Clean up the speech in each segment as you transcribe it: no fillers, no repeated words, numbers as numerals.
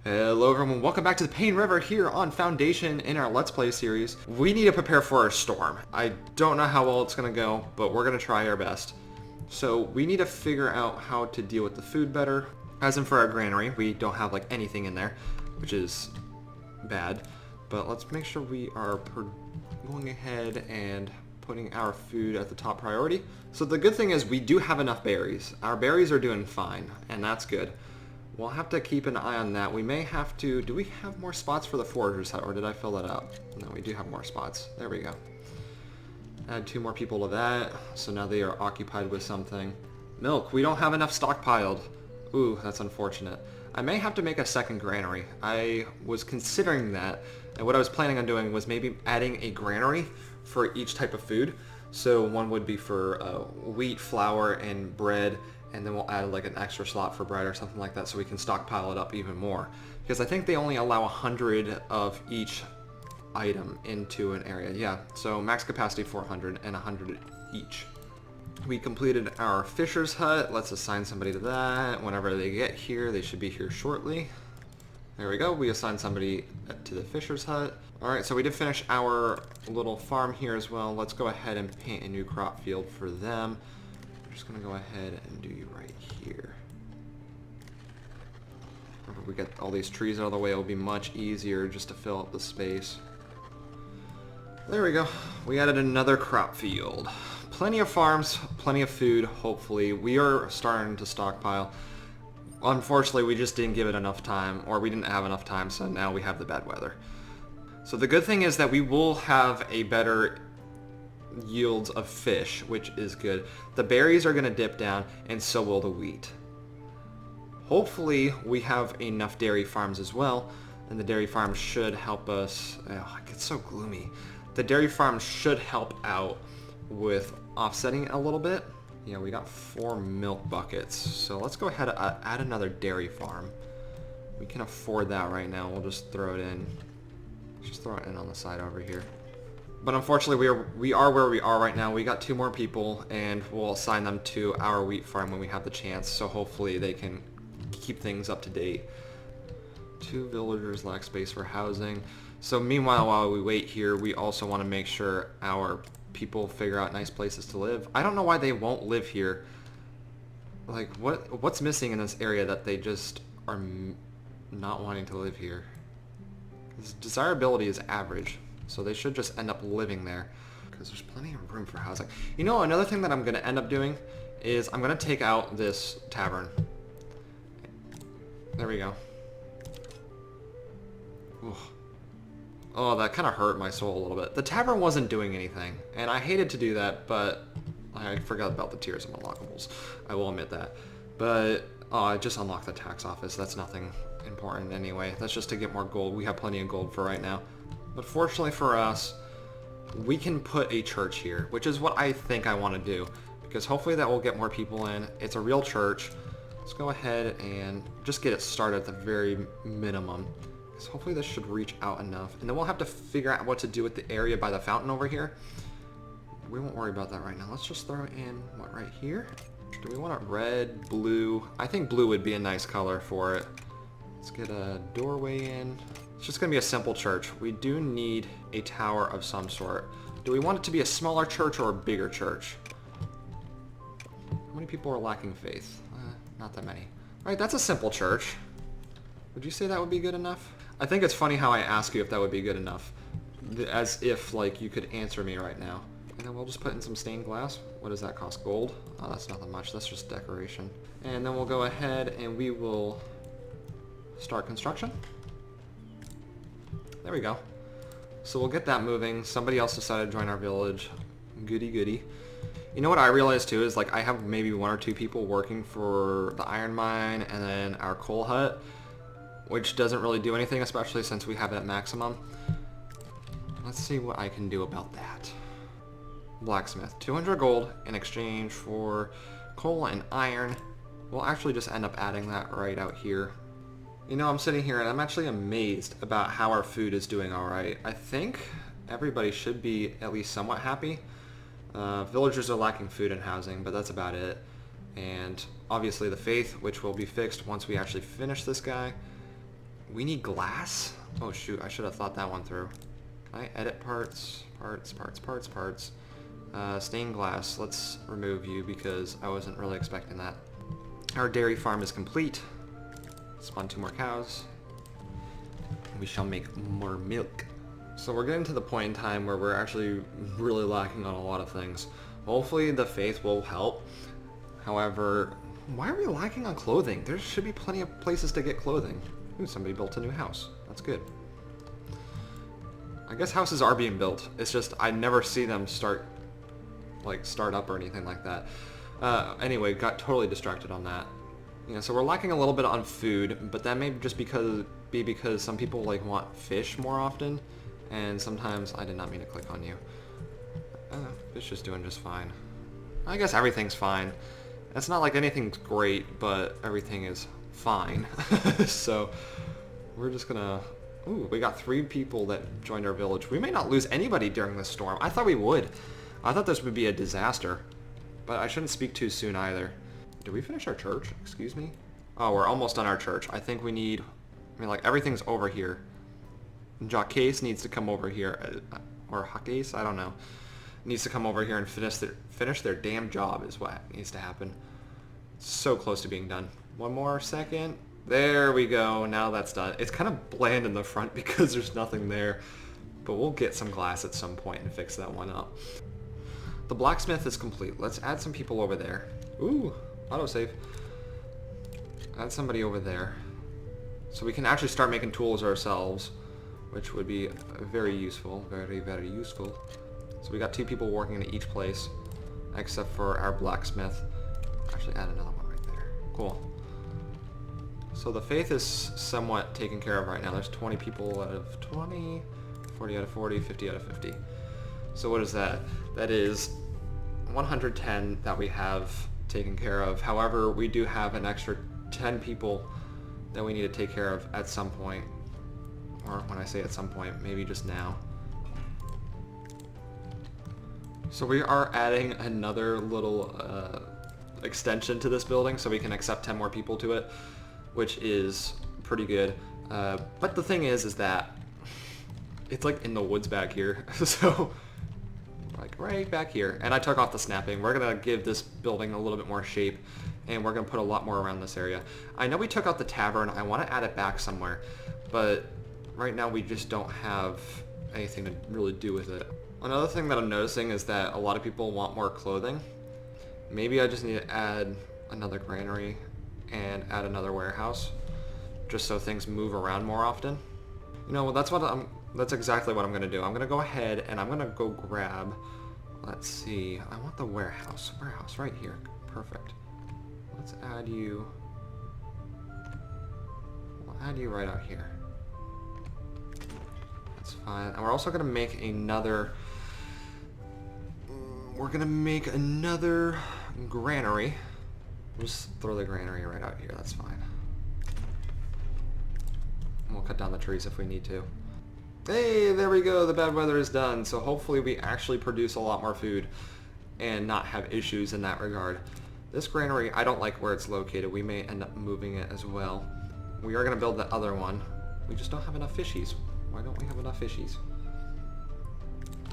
Hello everyone, welcome back to the Payne River here on Foundation in our Let's Play series. We need to prepare for a storm. I don't know how well it's going to go, but we're going to try our best. So we need to figure out how to deal with the food better. As in for our granary, we don't have like anything in there, which is bad. But let's make sure we are going ahead and putting our food at the top priority. So the good thing is we do have enough berries. Our berries are doing fine, and that's good. We'll have to keep an eye on that. We may have to... Do we have more spots for the forager's hut, or did I fill that out? No, we do have more spots. There we go. Add 2 more people to that, so now they are occupied with something. Milk. We don't have enough stockpiled. Ooh, that's unfortunate. I may have to make a second granary. I was considering that, and what I was planning on doing was maybe adding a granary for each type of food. So one would be for wheat, flour, and bread, and then we'll add like an extra slot for bread or something like that so we can stockpile it up even more. Because I think they only allow 100 of each item into an area. Yeah, so max capacity 400 and 100 each. We completed our fisher's hut. Let's assign somebody to that. Whenever they get here, they should be here shortly. There we go. We assigned somebody to the fisher's hut. Alright, so we did finish our little farm here as well. Let's go ahead and paint a new crop field for them. I'm just going to go ahead and do you right here. Whenever we get all these trees out of the way, it'll be much easier just to fill up the space. There we go. We added another crop field. Plenty of farms, plenty of food, hopefully. We are starting to stockpile. Unfortunately, we just didn't give it enough time, or we didn't have enough time, so now we have the bad weather. So the good thing is that we will have a better yields of fish, which is good. The berries are going to dip down, and so will the wheat. Hopefully, we have enough dairy farms as well, and the dairy farms should help us. Oh, it gets so gloomy. The dairy farms should help out with offsetting it a little bit. Yeah, we got 4 milk buckets, so let's go ahead and add another dairy farm. We can afford that right now. We'll just throw it in. Just throw it in on the side over here. But unfortunately, we are where we are right now. We got 2 more people, and we'll assign them to our wheat farm when we have the chance. So hopefully they can keep things up to date. 2 villagers lack space for housing. So meanwhile, while we wait here, we also want to make sure our people figure out nice places to live. I don't know why they won't live here. Like, what's missing in this area that they just are not wanting to live here? Because desirability is average. So they should just end up living there because there's plenty of room for housing. You know, another thing that I'm going to end up doing is I'm going to take out this tavern. There we go. Ooh. Oh, that kind of hurt my soul a little bit. The tavern wasn't doing anything, and I hated to do that, but I forgot about the tiers of unlockables. I will admit that. But I just unlocked the tax office. That's nothing important anyway. That's just to get more gold. We have plenty of gold for right now. But fortunately for us, we can put a church here, which is what I think I want to do, because hopefully that will get more people in. It's a real church. Let's go ahead and just get it started at the very minimum, because hopefully this should reach out enough. And then we'll have to figure out what to do with the area by the fountain over here. We won't worry about that right now. Let's just throw in, what, right here? Do we want it red, blue? I think blue would be a nice color for it. Let's get a doorway in. It's just going to be a simple church. We do need a tower of some sort. Do we want it to be a smaller church or a bigger church? How many people are lacking faith? Not that many. Alright, that's a simple church. Would you say that would be good enough? I think it's funny how I ask you if that would be good enough. As if, like, you could answer me right now. And then we'll just put in some stained glass. What does that cost? Gold? Oh, that's nothing much. That's just decoration. And then we'll go ahead and we will start construction. There we go. So we'll get that moving. Somebody else decided to join our village. Goody goody. You know what I realized too is, like, I have maybe 1 or 2 people working for the iron mine and then our coal hut, which doesn't really do anything, especially since we have it at maximum. Let's see what I can do about that. Blacksmith. 200 gold in exchange for coal and iron. We'll actually just end up adding that right out here. You know, I'm sitting here and I'm actually amazed about how our food is doing alright. I think everybody should be at least somewhat happy. Villagers are lacking food and housing, but that's about it. And obviously the faith, which will be fixed once we actually finish this guy. We need glass? Oh shoot, I should have thought that one through. Can I edit parts? Parts. Stained glass. Let's remove you because I wasn't really expecting that. Our dairy farm is complete. Spawn 2 more cows. We shall make more milk. So we're getting to the point in time where we're actually really lacking on a lot of things. Hopefully the faith will help. However, why are we lacking on clothing? There should be plenty of places to get clothing. Ooh, somebody built a new house. That's good. I guess houses are being built. It's just I never see them start up or anything like that. Anyway, got totally distracted on that. Yeah, so we're lacking a little bit on food, but that may just be because some people want fish more often, and sometimes I did not mean to click on you. Fish is doing just fine. I guess everything's fine. It's not like anything's great, but everything is fine. So we're just gonna... Ooh, we got 3 people that joined our village. We may not lose anybody during this storm. I thought we would. I thought this would be a disaster. But I shouldn't speak too soon either. Did we finish our church? Excuse me? Oh, we're almost done our church. I think we need... everything's over here. Jacques needs to come over here. Or Hakes? I don't know. Needs to come over here and finish their damn job is what needs to happen. So close to being done. One more second. There we go. Now that's done. It's kind of bland in the front because there's nothing there. But we'll get some glass at some point and fix that one up. The blacksmith is complete. Let's add some people over there. Ooh, autosave. Add somebody over there. So we can actually start making tools ourselves, which would be very useful. Very, very useful. So we got 2 people working in each place, except for our blacksmith. Actually add another one right there. Cool. So the faith is somewhat taken care of right now. There's 20 people out of 20, 40 out of 40, 50 out of 50. So what is that? That is 110 that we have taken care of. However, we do have an extra 10 people that we need to take care of at some point. Or when I say at some point, maybe just now. So we are adding another little extension to this building so we can accept 10 more people to it, which is pretty good. But the thing is that it's in the woods back here. So right back here. And I took off the snapping. We're going to give this building a little bit more shape, and we're going to put a lot more around this area. I know we took out the tavern. I want to add it back somewhere, but right now we just don't have anything to really do with it. Another thing that I'm noticing is that a lot of people want more clothing. Maybe I just need to add another granary and add another warehouse, just so things move around more often. That's exactly what I'm going to do. I'm going to go ahead and I'm going to go grab, let's see, I want the warehouse right here. Perfect. Let's add you, we'll add you right out here. That's fine. And we're also going to make another, granary. We'll just throw the granary right out here. That's fine. And we'll cut down the trees if we need to. Hey, there we go. The bad weather is done. So hopefully we actually produce a lot more food and not have issues in that regard. This granary, I don't like where it's located. We may end up moving it as well. We are going to build the other one. We just don't have enough fishies. Why don't we have enough fishies?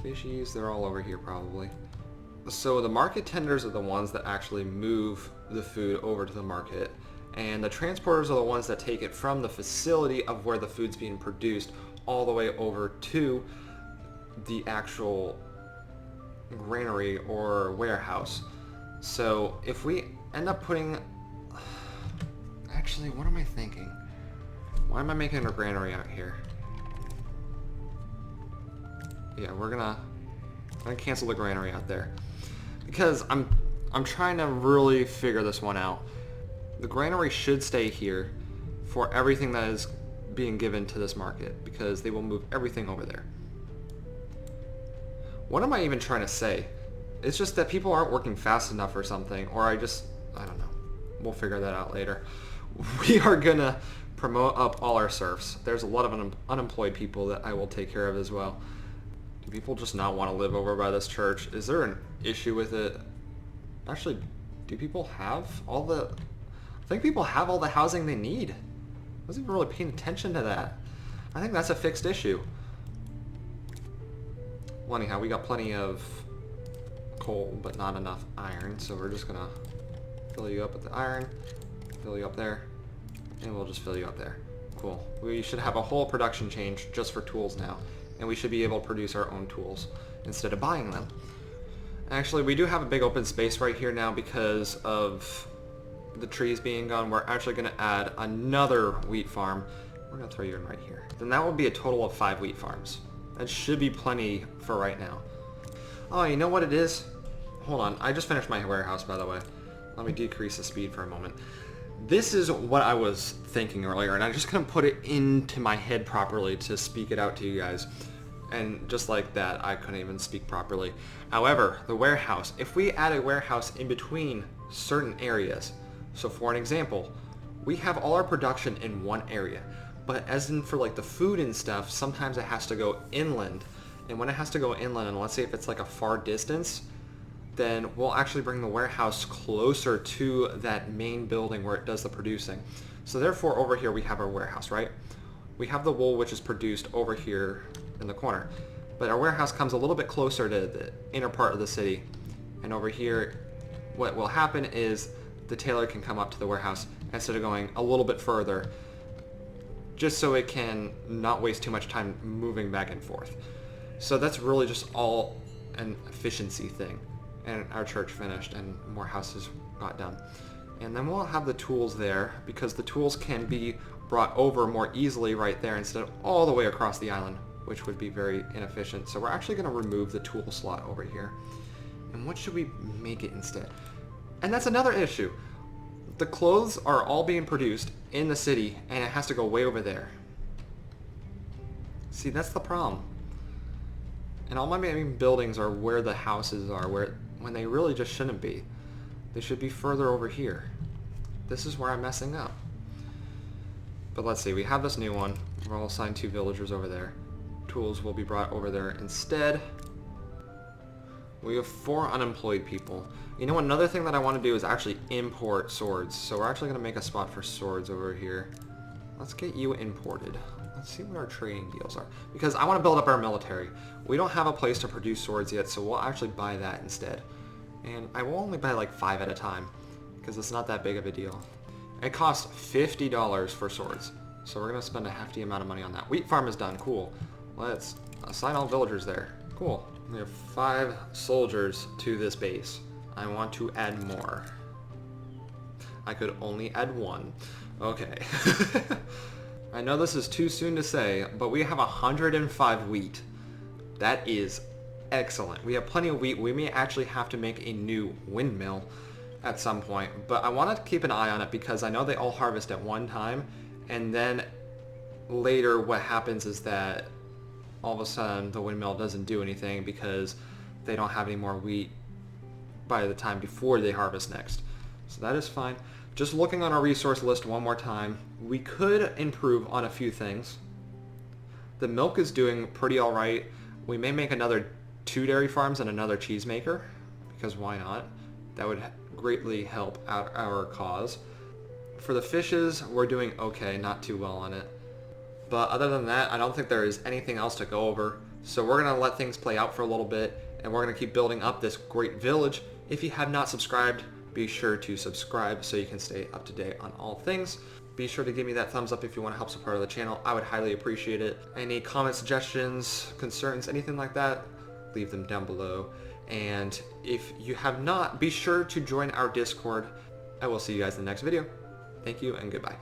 Fishies, they're all over here probably. So the market tenders are the ones that actually move the food over to the market, and the transporters are the ones that take it from the facility of where the food's being produced all the way over to the actual granary or warehouse. So if we end up putting... Actually, what am I thinking? Why am I making a granary out here? Yeah, we're gonna cancel the granary out there. Because I'm trying to really figure this one out. The granary should stay here for everything that is being given to this market, because they will move everything over there. What am I even trying to say? It's just that people aren't working fast enough or something, or I don't know. We'll figure that out later. We are gonna promote up all our serfs. There's a lot of unemployed people that I will take care of as well. Do people just not want to live over by this church? Is there an issue with it? Actually, do people have all the... I think people have all the housing they need. wasn't even really paying attention to that. I think that's a fixed issue. Well, anyhow, we got plenty of coal, but not enough iron, so we're just gonna fill you up with the iron, fill you up there, and we'll just fill you up there. Cool. We should have a whole production change just for tools now, and we should be able to produce our own tools instead of buying them. Actually, we do have a big open space right here now because of the trees being gone. We're actually going to add another wheat farm. We're going to throw you in right here. Then that will be a total of 5 wheat farms. That should be plenty for right now. Oh, you know what it is? Hold on. I just finished my warehouse, by the way. Let me decrease the speed for a moment. This is what I was thinking earlier, and I just couldn't put it into my head properly to speak it out to you guys. And just like that, I couldn't even speak properly. However, the warehouse, if we add a warehouse in between certain areas, so for an example, we have all our production in one area, but as in for like the food and stuff, sometimes it has to go inland. And when it has to go inland, and let's say if it's like a far distance, then we'll actually bring the warehouse closer to that main building where it does the producing. So therefore over here we have our warehouse, right? We have the wool which is produced over here in the corner, but our warehouse comes a little bit closer to the inner part of the city. And over here what will happen is the tailor can come up to the warehouse instead of going a little bit further, just so it can not waste too much time moving back and forth. So that's really just all an efficiency thing. And our church finished and more houses got done. And then we'll have the tools there because the tools can be brought over more easily right there instead of all the way across the island, which would be very inefficient. So we're actually going to remove the tool slot over here. And what should we make it instead? And that's another issue. The clothes are all being produced in the city and it has to go way over there. See, that's the problem. And all my main buildings are where the houses are, when they really just shouldn't be. They should be further over here. This is where I'm messing up. But let's see, we have this new one. We'll assign 2 villagers over there. Tools will be brought over there instead. We have 4 unemployed people. You know, another thing that I want to do is actually import swords. So we're actually going to make a spot for swords over here. Let's get you imported. Let's see what our trading deals are. Because I want to build up our military. We don't have a place to produce swords yet, so we'll actually buy that instead. And I will only buy like 5 at a time, because it's not that big of a deal. It costs $50 for swords. So we're going to spend a hefty amount of money on that. Wheat farm is done. Cool. Let's assign all villagers there. Cool. We have 5 soldiers to this base. I want to add more. I could only add 1. Okay. I know this is too soon to say, but we have 105 wheat. That is excellent. We have plenty of wheat. We may actually have to make a new windmill at some point, but I want to keep an eye on it because I know they all harvest at one time, and then later what happens is that all of a sudden the windmill doesn't do anything because they don't have any more wheat by the time before they harvest next. So that is fine. Just looking on our resource list one more time, we could improve on a few things. The milk is doing pretty alright. We may make another 2 dairy farms and another cheese maker, because why not? That would greatly help out our cause. For the fishes, we're doing okay, not too well on it. But other than that, I don't think there is anything else to go over. So we're going to let things play out for a little bit, and we're going to keep building up this great village. If you have not subscribed, be sure to subscribe so you can stay up to date on all things. Be sure to give me that thumbs up if you want to help support the channel. I would highly appreciate it. Any comments, suggestions, concerns, anything like that, leave them down below. And if you have not, be sure to join our Discord. I will see you guys in the next video. Thank you and goodbye.